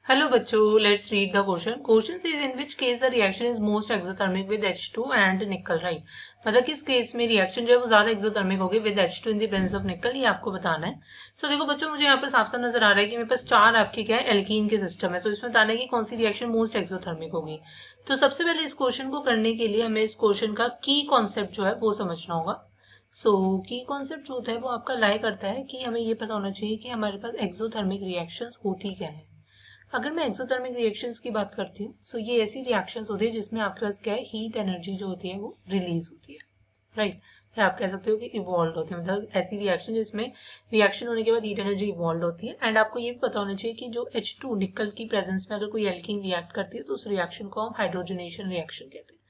Hello बच्चों, let's read the question. Question says in which case the reaction is most exothermic with H2 and nickel, right? मतलब किस case में reaction जो है वो ज्यादा एक्सोथर्मिक होगी with H2 in the presence of निकल, ये आपको बताना है. सो देखो बच्चों, मुझे यहाँ पर साफ साफ नजर आ रहा है कि मेरे पास चार आपके क्या है एल्कीन के सिस्टम है. सो इसमें बताना है कि कौन सी रिएक्शन मोस्ट एक्सोथर्मिक होगी. तो सबसे पहले इस क्वेश्चन को करने के लिए हमें इस क्वेश्चन का की कॉन्सेप्ट जो है वो समझना होगा. सो की कॉन्सेप्ट जो होता है वो आपका लाई करता है कि हमें ये पता होना चाहिए कि हमारे पास एक्सोथर्मिक रिएक्शंस होती क्या है. अगर मैं एक्सोथर्मिक रिएक्शंस की बात करती हूँ, सो ये ऐसी रिएक्शंस होती है जिसमें आपके पास क्या है, हीट एनर्जी जो होती है वो रिलीज होती है, राइट. या आप कह सकते हो कि इवॉल्व होती है, मतलब ऐसी रिएक्शन जिसमें रिएक्शन होने के बाद हीट एनर्जी इवॉल्व होती है. एंड आपको ये भी पता होना चाहिए कि जो H2 निकल की प्रेजेंस में अगर कोई एल्कीन रिएक्ट करती है तो उस रिएक्शन को हम हाइड्रोजनेशन रिएक्शन कहते हैं.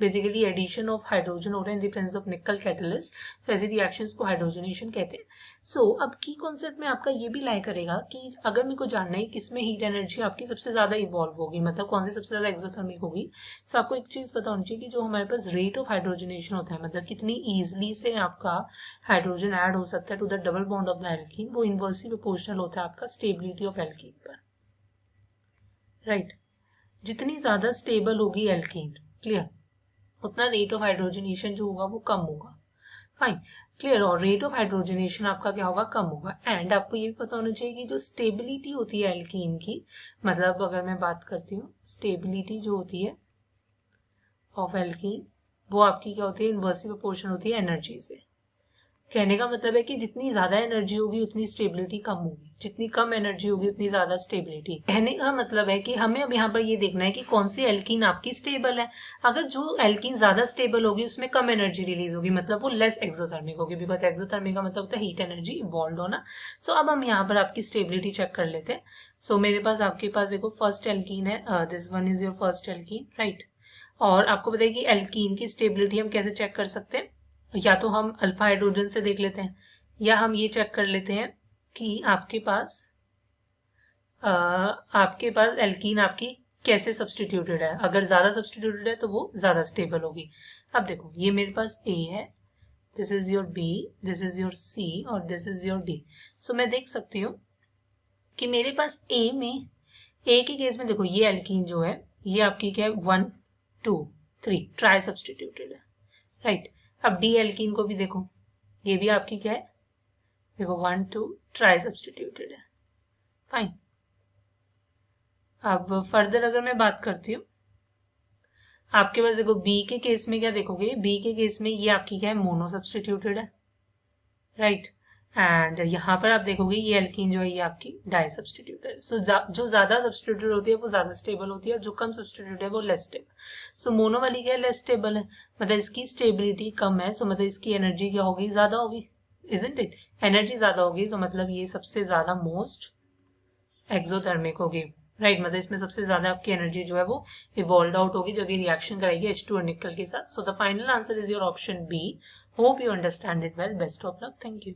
बेसिकली एडिशन ऑफ हाइड्रोजन हो रहा है in the presence of nickel catalyst. So ऐसी रिएक्शंस को हाइड्रोजनेशन कहते हैं. सो अब की कॉन्सेप्ट में आपका ये भी लाई करेगा कि अगर मेरे को जानना है किसमें हीट एनर्जी आपकी सबसे ज्यादा इवॉल्व होगी, मतलब कौन सी सबसे ज्यादा एक्सोथर्मिक होगी. सो आपको एक चीज पता होनी चाहिए कि जो हमारे पास रेट ऑफ हाइड्रोजनेशन होता है, मतलब कितनी ईजिली से आपका हाइड्रोजन ऐड हो सकता है to the double bond of the alkene, वो इनवर्सली प्रोपोर्शनल होता है आपका स्टेबिलिटी ऑफ एल्कीन पर, राइट. जितनी ज्यादा स्टेबल होगी एल्कीन, क्लियर, उतना रेट ऑफ हाइड्रोजनेशन जो होगा वो कम होगा. Fine, clear. और रेट ऑफ हाइड्रोजनेशन आपका क्या होगा, कम होगा. एंड आपको ये भी पता होना चाहिए कि जो स्टेबिलिटी होती है एल्कीन की, मतलब अगर मैं बात करती हूँ स्टेबिलिटी जो होती है ऑफ एल्कीन, वो आपकी क्या होती है, इनवर्सली प्रोपोर्शन होती है एनर्जी से. कहने का मतलब है कि जितनी ज्यादा एनर्जी होगी उतनी स्टेबिलिटी कम होगी, जितनी कम एनर्जी होगी उतनी ज्यादा स्टेबिलिटी. कहने का मतलब है कि हमें अब यहाँ पर ये देखना है कि कौन सी एल्कीन आपकी स्टेबल है. अगर जो एल्कीन ज्यादा स्टेबल होगी उसमें कम एनर्जी रिलीज होगी, मतलब वो लेस एक्सोथर्मिक होगी, बिकॉज एक्सोथर्मिक का मतलब होता है हीट एनर्जी इवॉल्व होना. सो अब हम यहाँ पर आपकी स्टेबिलिटी चेक कर लेते हैं. सो मेरे पास आपके पास देखो फर्स्ट एल्कीन है, this one is your first alkene, right. और आपको बताइए कि एल्कीन की स्टेबिलिटी हम कैसे चेक कर सकते हैं. या तो हम अल्फा हाइड्रोजन से देख लेते हैं, या हम ये चेक कर लेते हैं कि आपके पास एल्कीन आपकी कैसे सब्सटीट्यूटेड है. अगर ज्यादा सब्सटीट्यूटेड है तो वो ज्यादा स्टेबल होगी. अब देखो ये मेरे पास ए है, this is your B, this is your C और this is your D. So मैं देख सकती हूँ कि मेरे पास ए के केस में देखो ये एल्कीन जो है ये आपकी क्या है, 1 2 3 ट्राई सब्सटीट्यूटेड है, राइट. अब डी एल्कीन को भी देखो, ये भी आपकी क्या है, देखो 1 2 ट्राई सब्सटीट्यूटेड है, फाइन. अब फर्दर अगर मैं बात करती हूँ, आपके पास देखो बी के केस में क्या देखोगे, बी के केस में ये आपकी क्या है, मोनो सब्सटीट्यूटेड है, राइट. एंड यहाँ पर आप देखोगे ये एल्कीन जो है ये आपकी डाई सब्सटीट्यूट है. सो जो ज्यादा सब्सटीट्यूट होती है वो ज्यादा स्टेबल होती है और जो कम सब्सटीट्यूट है वो लेस स्टेबल. सो मोनो वाली क्या है, लेस स्टेबल है, मतलब इसकी स्टेबिलिटी कम है. सो मतलब इसकी एनर्जी क्या होगी, ज्यादा होगी, इजंट इट. एनर्जी ज्यादा होगी तो मतलब ये सबसे ज्यादा मोस्ट एक्सोथर्मिक होगी, राइट. मतलब इसमें सबसे ज्यादा आपकी एनर्जी जो है वो इवॉल्व आउट होगी जब ये रिएक्शन करेगी H2 और निकल के साथ. So the final answer is your option B. Hope you understand it well. Best of luck. Thank you.